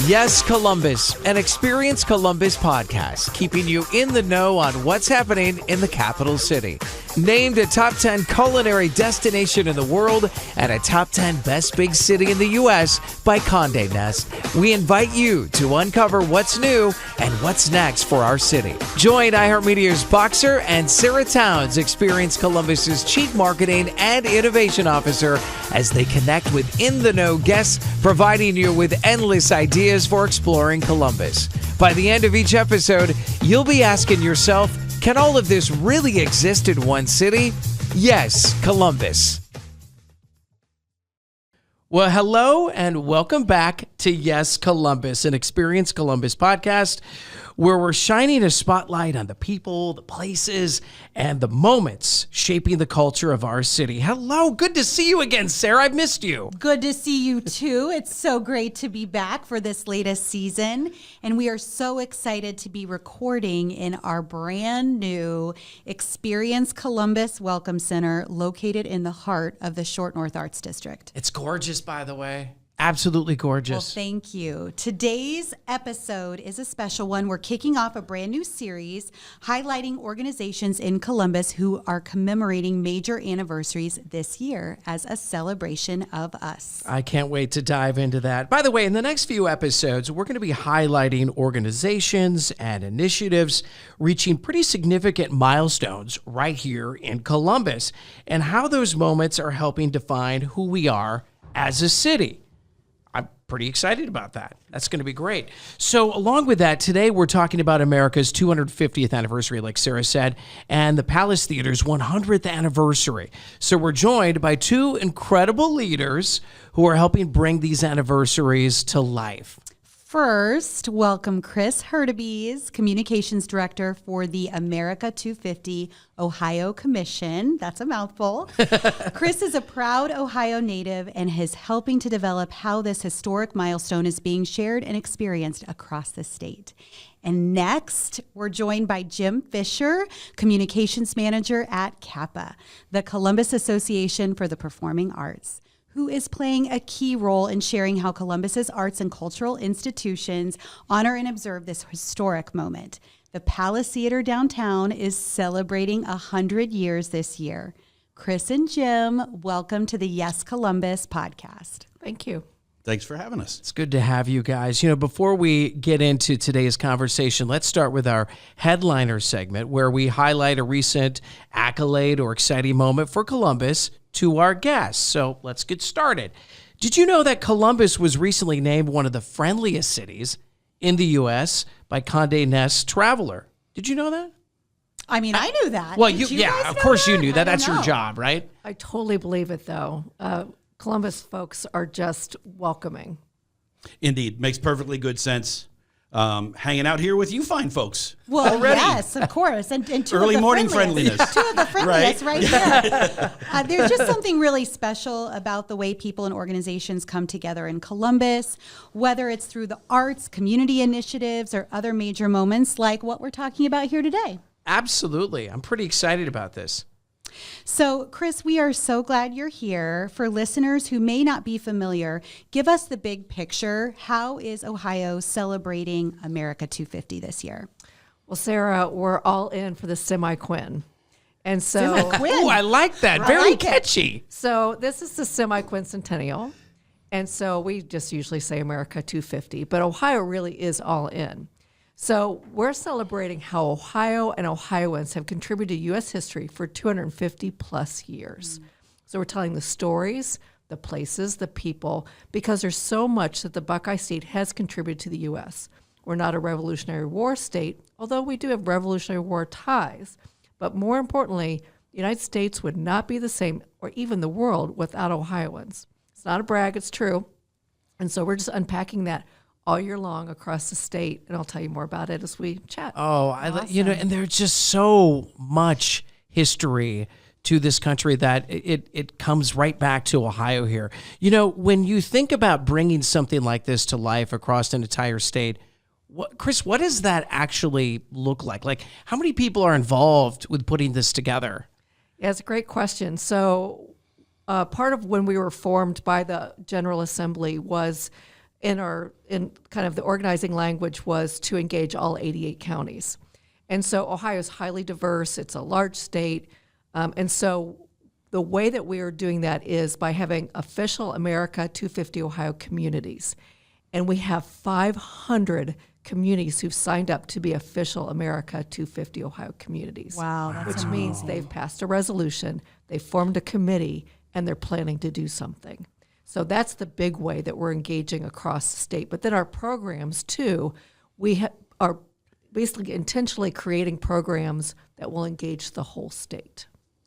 Yes, Columbus, an Experience Columbus podcast, keeping you in the know on what's happening in the capital city. Named a top 10 culinary destination in the world and a top 10 best big city in the U.S. by Condé Nast, we invite you to uncover what's new and what's next for our city. Join iHeartMedia's Boxer and Sarah Towns, Experience Columbus's Chief Marketing and Innovation Officer, as they connect with in-the-know guests, providing you with endless ideas for exploring Columbus. By the end of each episode, you'll be asking yourself, can all of this really exist in one city? Yes, Columbus. Well, hello and welcome back to Yes, Columbus, an Experience Columbus podcast, where we're shining a spotlight on the people, the places, and the moments shaping the culture of our city. Hello, good to see you again, Sarah. I've missed you. Good to see you too. It's so great to be back for this latest season, and we are so excited to be recording in our brand new Experience Columbus Welcome Center located in the heart of the Short North Arts District. It's gorgeous, by the way. Absolutely gorgeous. Well, thank you. Today's episode is a special one. We're kicking off a brand new series highlighting organizations in Columbus who are commemorating major anniversaries this year as a celebration of us. I can't wait to dive into that. By the way, in the next few episodes, we're going to be highlighting organizations and initiatives reaching pretty significant milestones right here in Columbus and how those moments are helping define who we are as a city. Pretty excited about that. That's going to be great. So along with that, today we're talking about America's 250th anniversary, like Sarah said, and the Palace Theater's 100th anniversary. So we're joined by two incredible leaders who are helping bring these anniversaries to life. First, welcome Chris Hurtubise, Communications Director for the America 250 Ohio Commission. That's a mouthful. Chris is a proud Ohio native and is helping to develop how this historic milestone is being shared and experienced across the state. And next, we're joined by Jim Fischer, Communications Manager at CAPA, the Columbus Association for the Performing Arts, who is playing a key role in sharing how Columbus's arts and cultural institutions honor and observe this historic moment. The Palace Theater downtown is celebrating 100 years this year. Chris and Jim, welcome to the Yes Columbus podcast. Thank you. Thanks for having us. It's good to have you guys. You know, before we get into today's conversation, let's start with our headliner segment where we highlight a recent accolade or exciting moment for Columbus to our guests. So let's get started. Did you know that Columbus was recently named one of the friendliest cities in the U.S. by Condé Nast Traveler? Did you know that? I mean, I knew that. Well, Did you yeah, guys of know course that? you knew that. I don't That's your know. job, right? I totally believe it, though. Columbus folks are just welcoming. Indeed. Makes perfectly good sense. Hanging out here with you fine folks. Well, already. yes, of course. And two Early of the morning friendliest. friendliness. Two of the friendliest right here. There's just something really special about the way people and organizations come together in Columbus, whether it's through the arts, community initiatives, or other major moments like what we're talking about here today. Absolutely. I'm pretty excited about this. So, Chris, we are so glad you're here. For listeners who may not be familiar, give us the big picture. How is Ohio celebrating America 250 this year? Well, Sarah, we're all in for the semi-quin. And so, Oh, I like that. Very like it. catchy. so this is the semi-quincentennial. And so we just usually say America 250, but Ohio really is all in. So we're celebrating how Ohio and Ohioans have contributed to U.S. history for 250 plus years. So we're telling the stories, the places, the people, because there's so much that the Buckeye State has contributed to the U.S. We're not a Revolutionary War state, although we do have Revolutionary War ties. But more importantly, the United States would not be the same, or even the world, without Ohioans. It's not a brag, it's true. And so we're just unpacking that all year long across the state, and I'll tell you more about it as we chat. Oh, you know, and there's just so much history to this country that it comes right back to Ohio here. You know, when you think about bringing something like this to life across an entire state, Chris, what does that actually look like? Like, how many people are involved with putting this together? Yeah, it's a great question. So part of when we were formed by the General Assembly was in kind of the organizing language was to engage all 88 counties. And so Ohio is highly diverse. It's a large state. And so the way that we are doing that is by having official America 250 Ohio communities. And we have 500 communities who've signed up to be official America 250 Ohio communities. Wow, that's which means they've passed a resolution, they've formed a committee, and they're planning to do something. So that's the big way that we're engaging across the state. But then our programs, too, we are basically intentionally creating programs that will engage the whole state.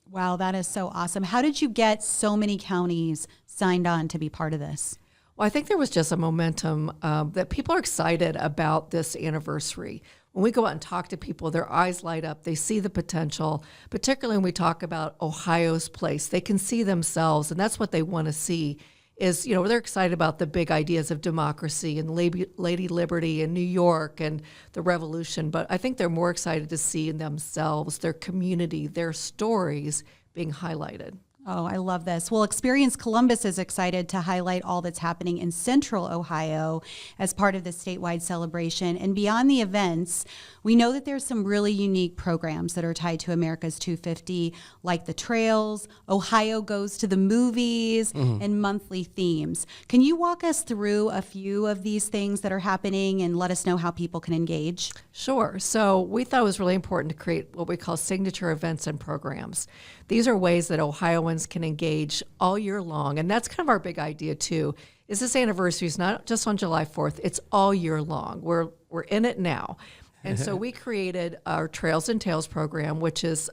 Wow, that is so awesome. How did you get so many counties signed on to be part of this? Well, I think there was just a momentum that people are excited about this anniversary. When we go out and talk to people, their eyes light up. They see the potential, particularly when we talk about Ohio's place. They can see themselves, and that's what they want to see is, they're excited about the big ideas of democracy and Lady Liberty and New York and the revolution. But I think they're more excited to see in themselves, their community, their stories being highlighted. Oh, I love this. Well, Experience Columbus is excited to highlight all that's happening in Central Ohio as part of the statewide celebration. And beyond the events, we know that there's some really unique programs that are tied to America's 250, like the trails, Ohio Goes to the Movies, and monthly themes. Can you walk us through a few of these things that are happening and let us know how people can engage? Sure. So we thought it was really important to create what we call signature events and programs. These are ways that Ohioans can engage all year long. And that's kind of our big idea, too, is this anniversary is not just on July 4th. It's all year long. We're in it now. And so we created our Trails and Tales program, which is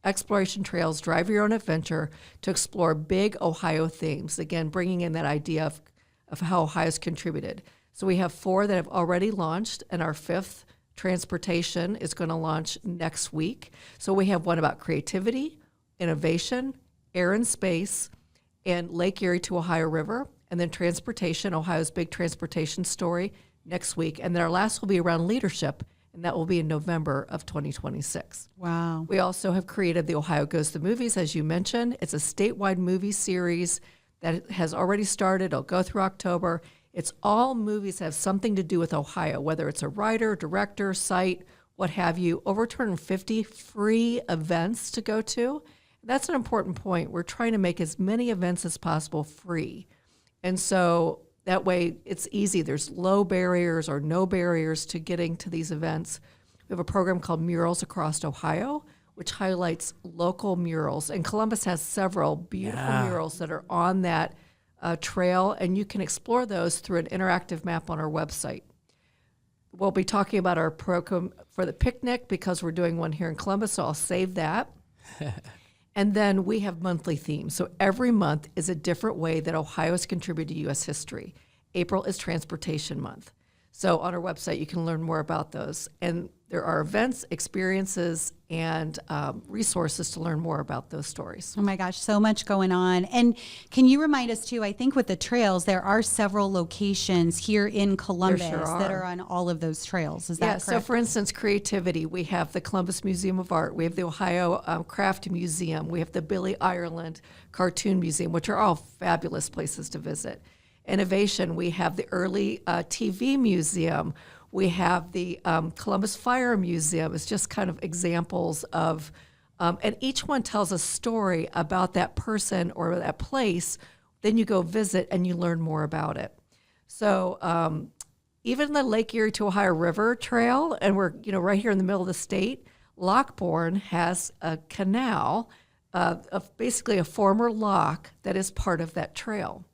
exploration trails, drive your own adventure to explore big Ohio themes. Again, bringing in that idea of how Ohio's contributed. So we have 4 that have already launched, and our 5th, transportation, is going to launch next week. So we have one about creativity, innovation, air and space, and Lake Erie to Ohio River, and then transportation, Ohio's big transportation story, next week. And then our last will be around leadership, and that will be in November of 2026. Wow. We also have created the Ohio Goes to the Movies, as you mentioned. It's a statewide movie series that has already started. It'll go through October. It's all movies that have something to do with Ohio, whether it's a writer, director, site, what have you. Over 250 free events to go to. That's an important point. We're trying to make as many events as possible free. And so that way it's easy. There's low barriers or no barriers to getting to these events. We have a program called Murals Across Ohio, which highlights local murals. And Columbus has several beautiful murals that are on that trail, and you can explore those through an interactive map on our website. We'll be talking about our program for the picnic because we're doing one here in Columbus, so I'll save that. And then we have monthly themes. So every month is a different way that Ohio has contributed to U.S. history. April is Transportation Month. So on our website, you can learn more about those. And there are events, experiences, and resources to learn more about those stories. Oh my gosh, so much going on. And can you remind us too, I think with the trails, there are several locations here in Columbus that are on all of those trails. Is that correct? So for instance, creativity, we have the Columbus Museum of Art, we have the Ohio Craft Museum, we have the Billy Ireland Cartoon Museum, which are all fabulous places to visit. Innovation, we have the early TV Museum. We have the Columbus Fire Museum. It's just kind of examples of, and each one tells a story about that person or that place. Then you go visit and you learn more about it. So even the Lake Erie to Ohio River Trail, and we're right here in the middle of the state, Lockbourne has a canal, basically a former lock that is part of that trail.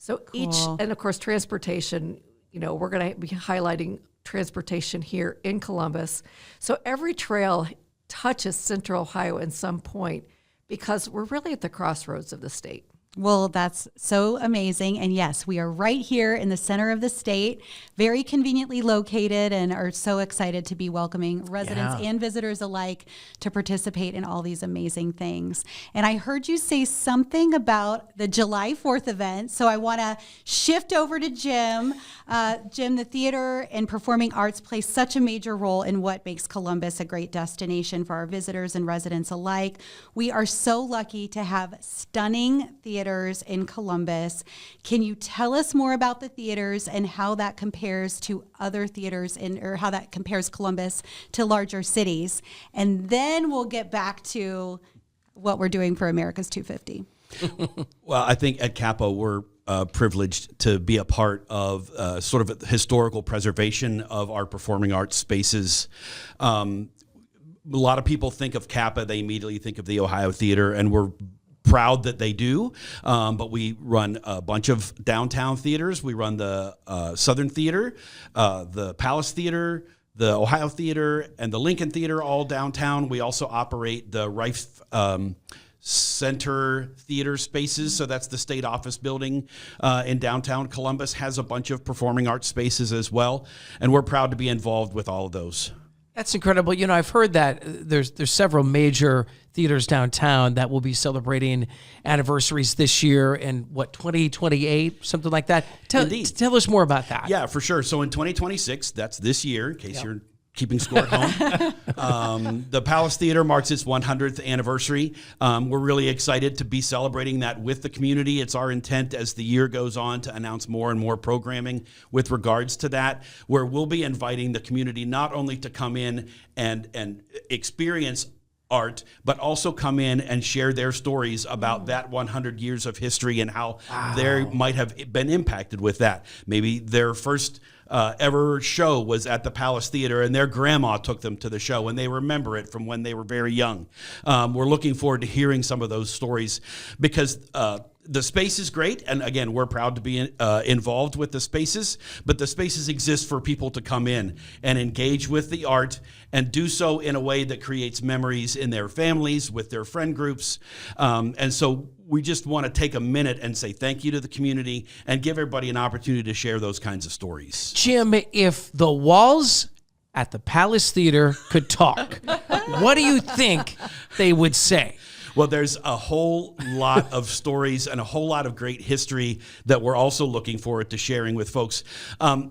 So Cool. and of course, transportation, we're going to be highlighting transportation here in Columbus. So every trail touches Central Ohio in some point because we're really at the crossroads of the state. Well, that's so amazing. And yes, we are right here in the center of the state, very conveniently located, and are so excited to be welcoming residents and visitors alike to participate in all these amazing things. And I heard you say something about the July 4th event. So I want to shift over to Jim. Jim, the theater and performing arts play such a major role in what makes Columbus a great destination for our visitors and residents alike. We are so lucky to have stunning theater theaters in Columbus. Can you tell us more about the theaters and how that compares to other theaters or how that compares Columbus to larger cities? And then we'll get back to what we're doing for America's 250. Well, I think at Capo, we're privileged to be a part of sort of historical preservation of our performing arts spaces. A lot of people think of Kappa, they immediately think of the Ohio Theater, and we're proud that they do. But we run a bunch of downtown theaters. We run the Southern Theater, the Palace Theater, the Ohio Theater, and the Lincoln Theater, all downtown. We also operate the Rife Center theater spaces, so that's the state office building in downtown Columbus, has a bunch of performing arts spaces as well, and we're proud to be involved with all of those. That's incredible. You know, I've heard that there's several major theaters downtown that will be celebrating anniversaries this year in 2028, something like that. Tell us more about that. Yeah, for sure. So in 2026, that's this year, in case you're keeping score at home. The Palace Theater marks its 100th anniversary. We're really excited to be celebrating that with the community. It's our intent as the year goes on to announce more and more programming with regards to that, where we'll be inviting the community not only to come in and experience art, but also come in and share their stories about that 100 years of history and how they might have been impacted with that. Maybe their first ever show was at the Palace Theater, and their grandma took them to the show, and they remember it from when they were very young. We're looking forward to hearing some of those stories because the space is great, and again, we're proud to be involved with the spaces, but the spaces exist for people to come in and engage with the art and do so in a way that creates memories in their families, with their friend groups. And so we just want to take a minute and say thank you to the community and give everybody an opportunity to share those kinds of stories. Jim, if the walls at the Palace Theater could talk, what do you think they would say? Well, there's a whole lot of stories and a whole lot of great history that we're also looking forward to sharing with folks.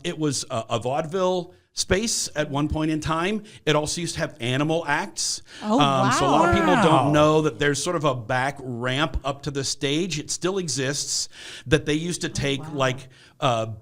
It was a vaudeville space at one point in time. It also used to have animal acts. Wow. So a lot of people don't know that there's sort of a back ramp up to the stage. It still exists, that they used to take like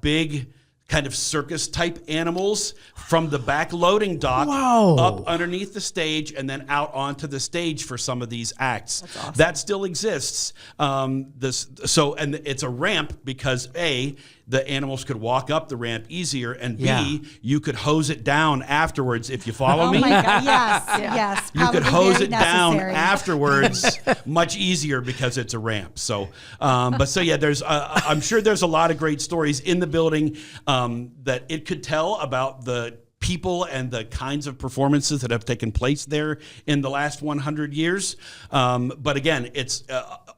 big kind of circus type animals from the back loading dock up underneath the stage and then out onto the stage for some of these acts. That's awesome. That still exists. And it's a ramp because A, the animals could walk up the ramp easier, and B, you could hose it down afterwards, if you follow me. Oh my God, yes. You could hose it down necessary. Afterwards much easier because it's a ramp. So, there's I'm sure there's a lot of great stories in the building that it could tell about the people and the kinds of performances that have taken place there in the last 100 years. But again, it's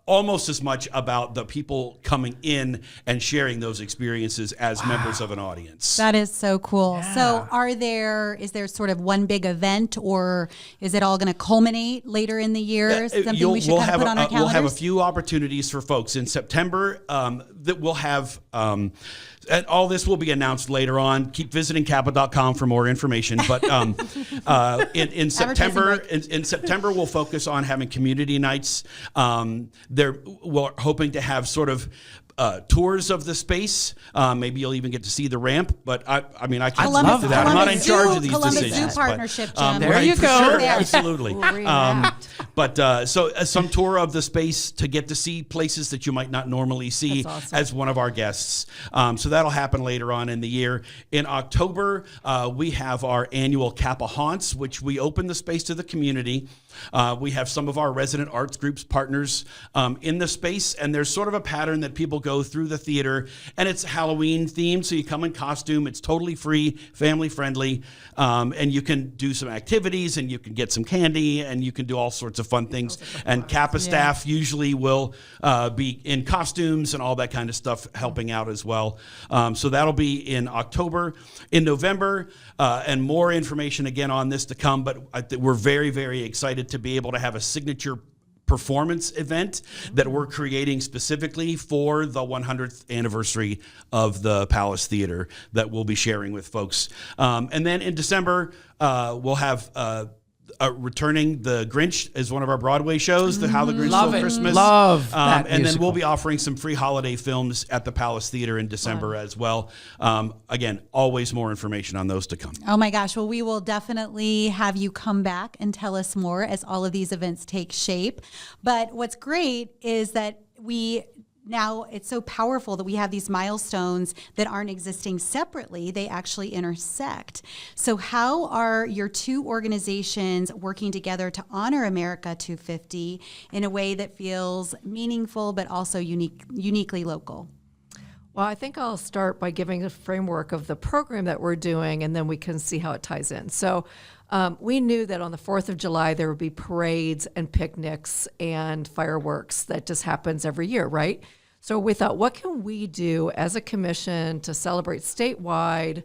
almost as much about the people coming in and sharing those experiences as members of an audience. That is so cool. Yeah. So is there sort of one big event, or is it all going to culminate later in the year? Something we should kind of put on our calendars? We'll have a few opportunities for folks in September that we'll have. And all this will be announced later on. Keep visiting Kappa.com for more information. But in September, we'll focus on having community nights. We're hoping to have sort of tours of the space. Maybe you'll even get to see the ramp. But I can't love that. I'm not in charge of these decisions. Columbus Zoo partnership, Jim. There you go. Sure, absolutely. So some tour of the space to get to see places that you might not normally see as one of our guests. So that'll happen later on in the year. In October, we have our annual Kappa Haunts, which we open the space to the community. We have some of our resident arts groups partners in the space, and there's sort of a pattern that people go through the theater, and it's Halloween themed, so you come in costume. It's totally free, family friendly, and you can do some activities, and you can get some candy, and you can do all sorts of fun things. And Kappa staff usually will be in costumes and all that kind of stuff, helping out as well. So that'll be in October. In November, and more information again on this to come, but we're very, very excited to be able to have a signature performance event that we're creating specifically for the 100th anniversary of the Palace Theater that we'll be sharing with folks. And then in December, we'll have returning The Grinch as one of our Broadway shows, How the Grinch Love Stole it. Christmas. Love that and then musical. we'll be offering some free holiday films at the Palace Theater in December as well. Again, always more information on those to come. Oh my gosh. Well, we will definitely have you come back and tell us more as all of these events take shape. But what's great is that now it's so powerful that we have these milestones that aren't existing separately. They actually intersect. So how are your two organizations working together to honor America 250 in a way that feels meaningful but also uniquely local? Well, I think I'll start by giving a framework of the program that we're doing, and then we can see how it ties in. So we knew that on the 4th of July, there would be parades and picnics and fireworks. That just happens every year, right? So we thought, what can we do as a commission to celebrate statewide,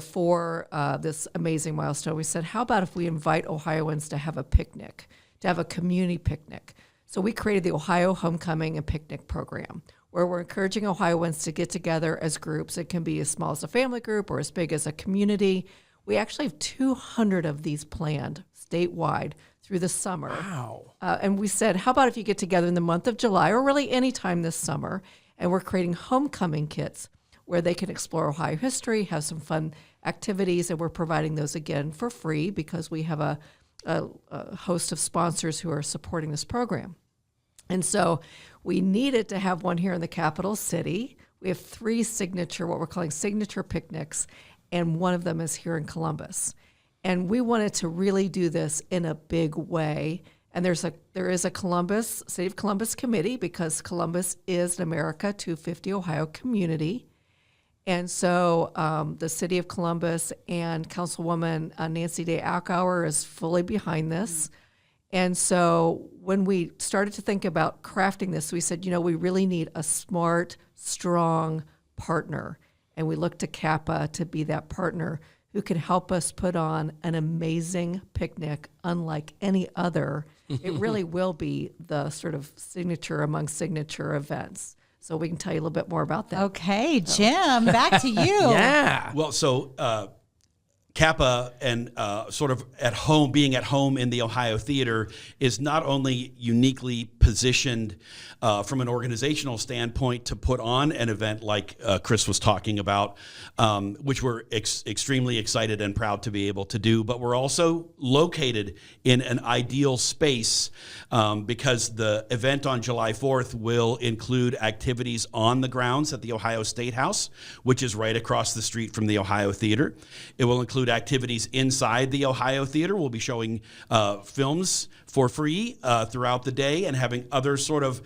for this amazing milestone? We said, how about if we invite Ohioans to have a picnic, to have a community picnic? So we created the Ohio Homecoming and Picnic Program, where we're encouraging Ohioans to get together as groups. It can be as small as a family group or as big as a community. We actually have 200 of these planned statewide through the summer. Wow. And we said, how about if you get together in the month of July or really any time this summer, and we're creating homecoming kits where they can explore Ohio history, have some fun activities, and we're providing those again for free because we have a host of sponsors who are supporting this program. And so we needed to have one here in the capital city. We have 3 what we're calling signature picnics, and one of them is here in Columbus. And we wanted to really do this in a big way. And there is a City of Columbus committee because Columbus is an America 250 Ohio community. And so the City of Columbus and Councilwoman Nancy Day Alkauer is fully behind this. And so when we started to think about crafting this, we said, we really need a smart, strong partner. And we looked to CAPA to be that partner who can help us put on an amazing picnic unlike any other. It really will be the sort of signature among signature events. So we can tell you a little bit more about that. Okay, Jim, back to you. Yeah. Well, so CAPA and sort of being at home in the Ohio Theater is not only uniquely positioned from an organizational standpoint to put on an event like Chris was talking about, which we're extremely excited and proud to be able to do, but we're also located in an ideal space because the event on July 4th will include activities on the grounds at the Ohio State House, which is right across the street from the Ohio Theater. It will include activities inside the Ohio Theater. We'll be showing films for free throughout the day and having other sort of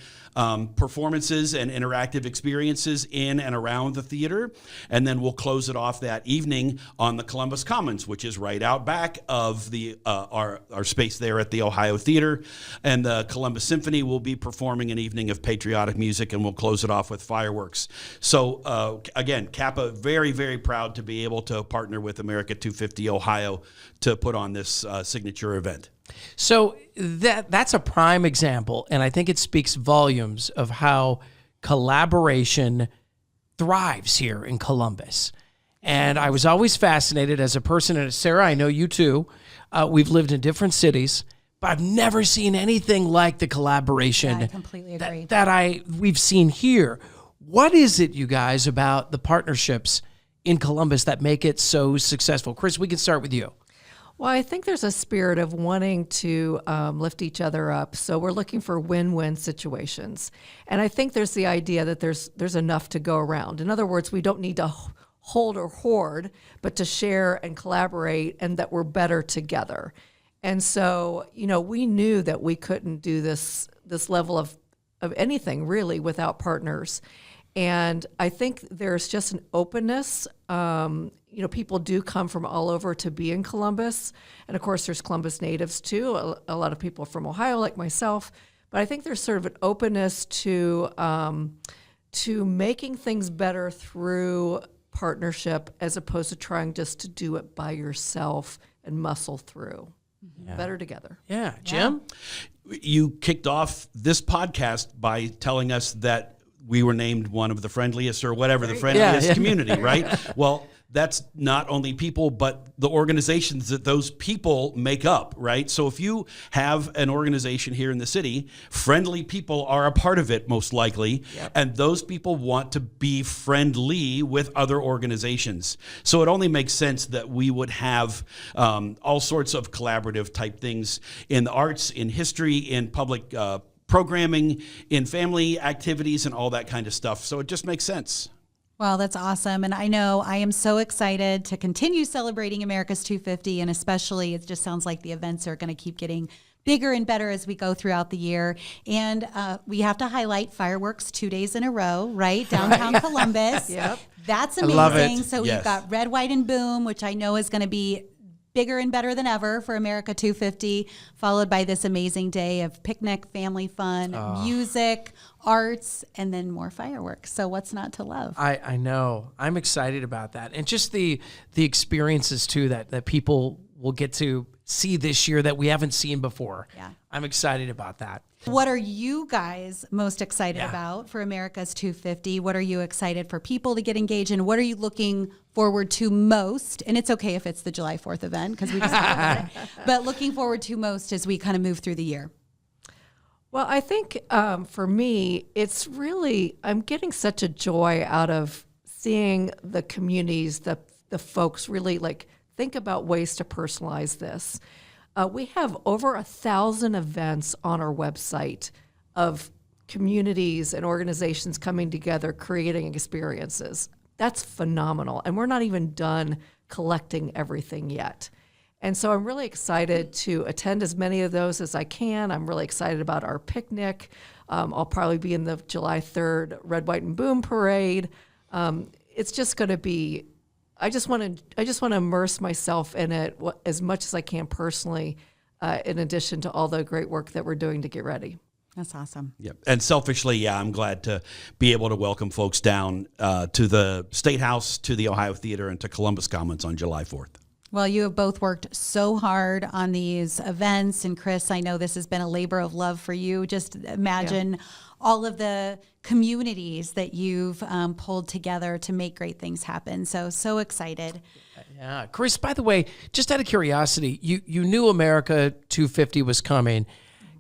performances and interactive experiences in and around the theater. And then we'll close it off that evening on the Columbus Commons, which is right out back of the our space there at the Ohio Theater. And the Columbus Symphony will be performing an evening of patriotic music, and we'll close it off with fireworks. So again, CAPA very, very proud to be able to partner with America 250 Ohio to put on this signature event. So that's a prime example, and I think it speaks volumes of how collaboration thrives here in Columbus. And I was always fascinated as a person, and Sarah, I know you too, we've lived in different cities, but I've never seen anything like the collaboration I completely agree. that we've seen here. What is it, you guys, about the partnerships in Columbus that make it so successful? Chris, we can start with you. Well, I think there's a spirit of wanting to lift each other up. So we're looking for win-win situations. And I think there's the idea that there's enough to go around. In other words, we don't need to hold or hoard, but to share and collaborate, and that we're better together. And so, we knew that we couldn't do this level of anything really without partners. And I think there's just an openness. People do come from all over to be in Columbus. And of course, there's Columbus natives too, a lot of people from Ohio like myself. But I think there's sort of an openness to making things better through partnership as opposed to trying just to do it by yourself and muscle through. Yeah. Better together. Yeah. Jim? You kicked off this podcast by telling us that we were named one of the friendliest or whatever, the friendliest community, right? Well, that's not only people, but the organizations that those people make up, right? So if you have an organization here in the city, friendly people are a part of it, most likely, and those people want to be friendly with other organizations. So it only makes sense that we would have all sorts of collaborative type things in the arts, in history, in public programming, in family activities, and all that kind of stuff. So it just makes sense. Well, that's awesome. And I know I am so excited to continue celebrating America's 250. And especially, it just sounds like the events are going to keep getting bigger and better as we go throughout the year. And we have to highlight fireworks 2 days in a row, right? Downtown Columbus. That's amazing. love it. So Yes. you've got Red, White, and Boom, which I know is going to be bigger and better than ever for America 250, followed by this amazing day of picnic, family fun, music, arts, and then more fireworks. So what's not to love? I know. I'm excited about that. And just the experiences too that people will get to see this year that we haven't seen before. Yeah. I'm excited about that. What are you guys most excited about for America's 250? What are you excited for people to get engaged in? What are you looking forward to most? And it's okay if it's the July 4th event because we just talked about it. But looking forward to most as we kind of move through the year. Well, I think for me, it's really, I'm getting such a joy out of seeing the communities, the folks really like think about ways to personalize this. We have over 1,000 events on our website of communities and organizations coming together, creating experiences. That's phenomenal. And we're not even done collecting everything yet. And so I'm really excited to attend as many of those as I can. I'm really excited about our picnic. I'll probably be in the July 3rd Red, White, and Boom parade. It's just going to be, I just want to immerse myself in it as much as I can personally, in addition to all the great work that we're doing to get ready. That's awesome. Yep. And selfishly, I'm glad to be able to welcome folks down to the State House, to the Ohio Theater, and to Columbus Commons on July 4th. Well, you have both worked so hard on these events. And Chris, I know this has been a labor of love for you. Just imagine all of the communities that you've pulled together to make great things happen. So excited. Yeah. Chris, by the way, just out of curiosity, you knew America 250 was coming.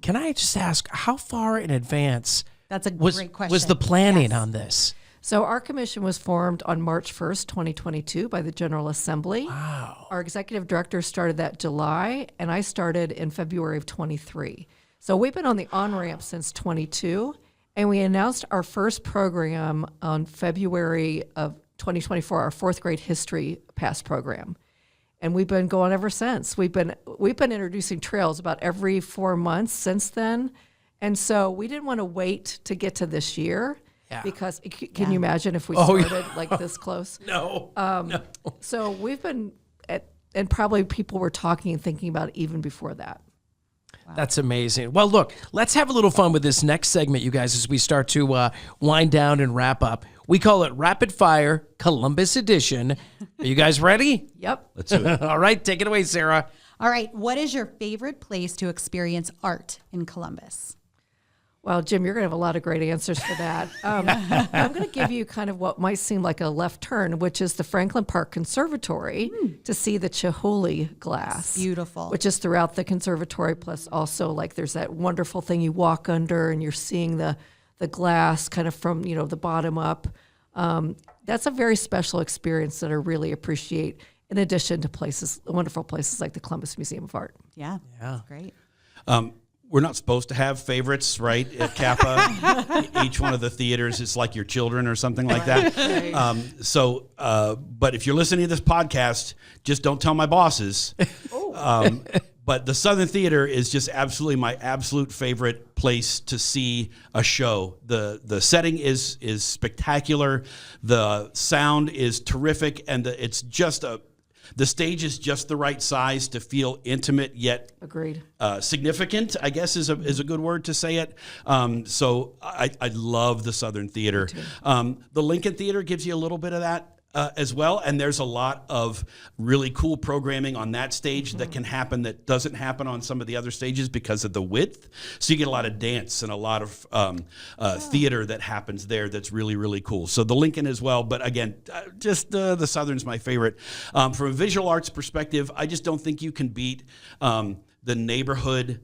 Can I just ask, how far in advance That's a great question. was the planning on this? So our commission was formed on March 1st, 2022 by the General Assembly. Wow. Our executive director started that July, and I started in February of 23. So we've been on the on-ramp since 22, and we announced our first program on February of 2024, our fourth grade history pass program. And we've been going ever since. We've been introducing trails about every 4 months since then. And so we didn't want to wait to get to this year. Yeah. Because can you imagine if we started like this close? No. No. So we've been and probably people were talking and thinking about it even before that. Wow. That's amazing. Well, look, let's have a little fun with this next segment, you guys, as we start to wind down and wrap up. We call it Rapid Fire Columbus Edition. Are you guys ready? Yep. Let's do it. All right, take it away, Sarah. All right. What is your favorite place to experience art in Columbus? Well, Jim, you're going to have a lot of great answers for that. I'm going to give you kind of what might seem like a left turn, which is the Franklin Park Conservatory to see the Chihuly glass. Beautiful. Which is throughout the conservatory, plus also like there's that wonderful thing you walk under and you're seeing the glass kind of from, the bottom up. That's a very special experience that I really appreciate, in addition to wonderful places like the Columbus Museum of Art. Yeah. That's great. We're not supposed to have favorites, right, at Kappa. Each one of the theaters is like your children or something like that. But if you're listening to this podcast, just don't tell my bosses. But the Southern Theater is just absolutely my absolute favorite place to see a show. The setting is spectacular. The sound is terrific, and the stage is just the right size to feel intimate yet Agreed. Significant, I guess is a good word to say it. So I love the Southern Theater. The Lincoln Theater gives you a little bit of that as well, and there's a lot of really cool programming on that stage that can happen that doesn't happen on some of the other stages because of the width. So you get a lot of dance and a lot of theater that happens there that's really, really cool. So the Lincoln as well, but again, just the Southern's my favorite. From a visual arts perspective, I just don't think you can beat the neighborhood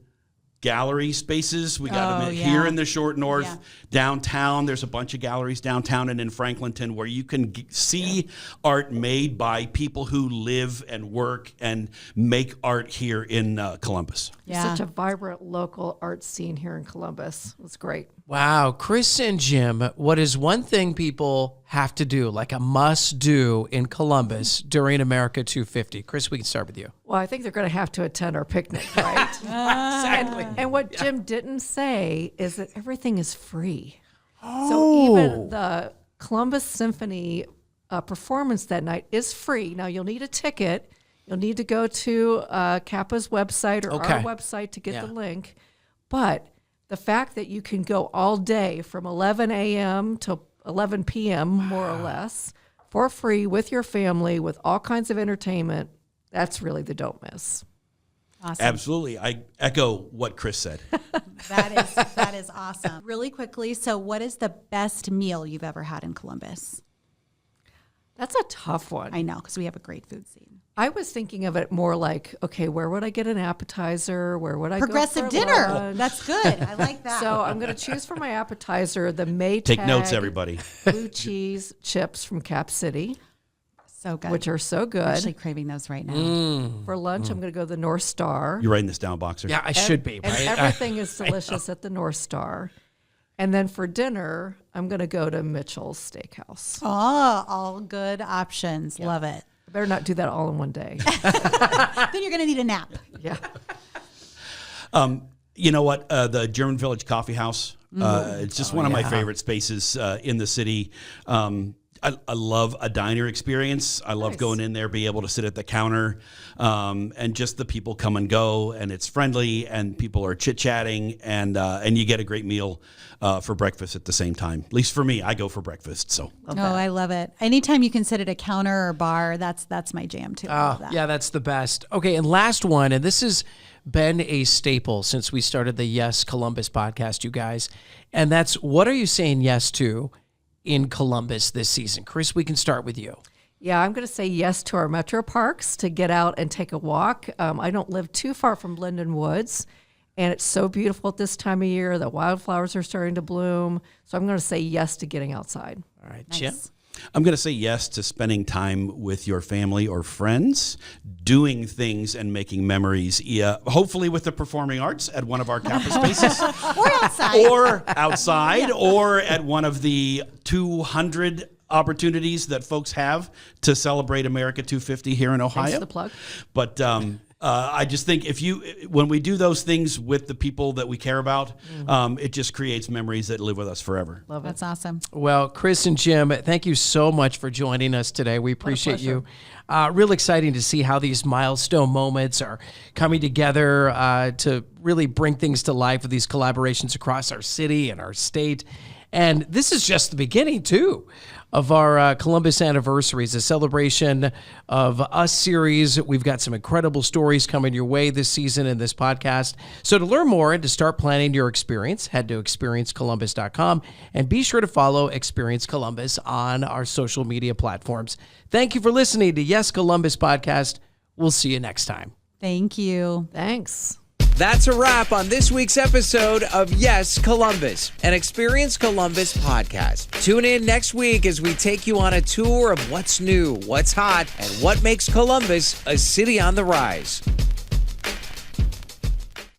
gallery spaces. We got them here in the short north, downtown. There's a bunch of galleries downtown and in Franklinton where you can see art made by people who live and work and make art here in Columbus. Such a vibrant local art scene here in Columbus. It was great. Wow. Chris and Jim, what is one thing people have to do, like a must do in Columbus during America 250? Chris, we can start with you. Well, I think they're going to have to attend our picnic, right? Exactly. And what Jim didn't say is that everything is free. So even the Columbus Symphony performance that night is free. Now, you'll need a ticket. You'll need to go to Kappa's website or our website to get the link. But the fact that you can go all day from 11 a.m. to 11 p.m., more or less, for free with your family with all kinds of entertainment, that's really the don't miss. Awesome. Absolutely. I echo what Chris said. That is awesome. Really quickly, so what is the best meal you've ever had in Columbus? That's a tough one. I know, because we have a great food scene. I was thinking of it more like, okay, where would I get an appetizer? Where would I Progressive go for dinner. lunch? That's good. I like that. So I'm going to choose for my appetizer the Maytag Take notes, everybody. blue cheese chips from Cap City, so good. which are so good. I'm actually craving those right now. For lunch, I'm going to go the North Star. You're writing this down, Boxer. Yeah, I should be, And right? everything is delicious at the North Star. And then for dinner, I'm going to go to Mitchell's Steakhouse. Oh, all good options. Love it. I better not do that all in one day. Then you're going to need a nap. Yeah. You know what? The German Village Coffee House. It's just one of my favorite spaces in the city. I love a diner experience. I love going in there, be able to sit at the counter, and just the people come and go, and it's friendly, and people are chit-chatting, and you get a great meal for breakfast at the same time. At least for me, I go for breakfast. So. I love it. Anytime you can sit at a counter or bar, that's my jam too. I love that. Yeah, that's the best. Okay, and last one, and this has been a staple since we started the Yes Columbus podcast, you guys, and that's what are you saying yes to in Columbus this season? Chris, we can start with you. Yeah, I'm going to say yes to our metro parks to get out and take a walk. I don't live too far from Linden Woods, and it's so beautiful at this time of year. The wildflowers are starting to bloom. So I'm going to say yes to getting outside. All right, Nice. Jim. I'm going to say yes to spending time with your family or friends, doing things and making memories, hopefully with the performing arts at one of our campus spaces. Or outside, or at one of the 200 opportunities that folks have to celebrate America 250 here in Ohio. Thanks for the plug. But I just think when we do those things with the people that we care about, it just creates memories that live with us forever. Love it. That's awesome. Well, Chris and Jim, thank you so much for joining us today. We appreciate you. Real exciting to see how these milestone moments are coming together to really bring things to life with these collaborations across our city and our state. And this is just the beginning, too, of our Columbus Anniversaries, a celebration of us series. We've got some incredible stories coming your way this season in this podcast. So to learn more and to start planning your experience, head to experiencecolumbus.com and be sure to follow Experience Columbus on our social media platforms. Thank you for listening to Yes Columbus Podcast. We'll see you next time. Thank you. Thanks. That's a wrap on this week's episode of Yes Columbus, an Experience Columbus podcast. Tune in next week as we take you on a tour of what's new, what's hot, and what makes Columbus a city on the rise.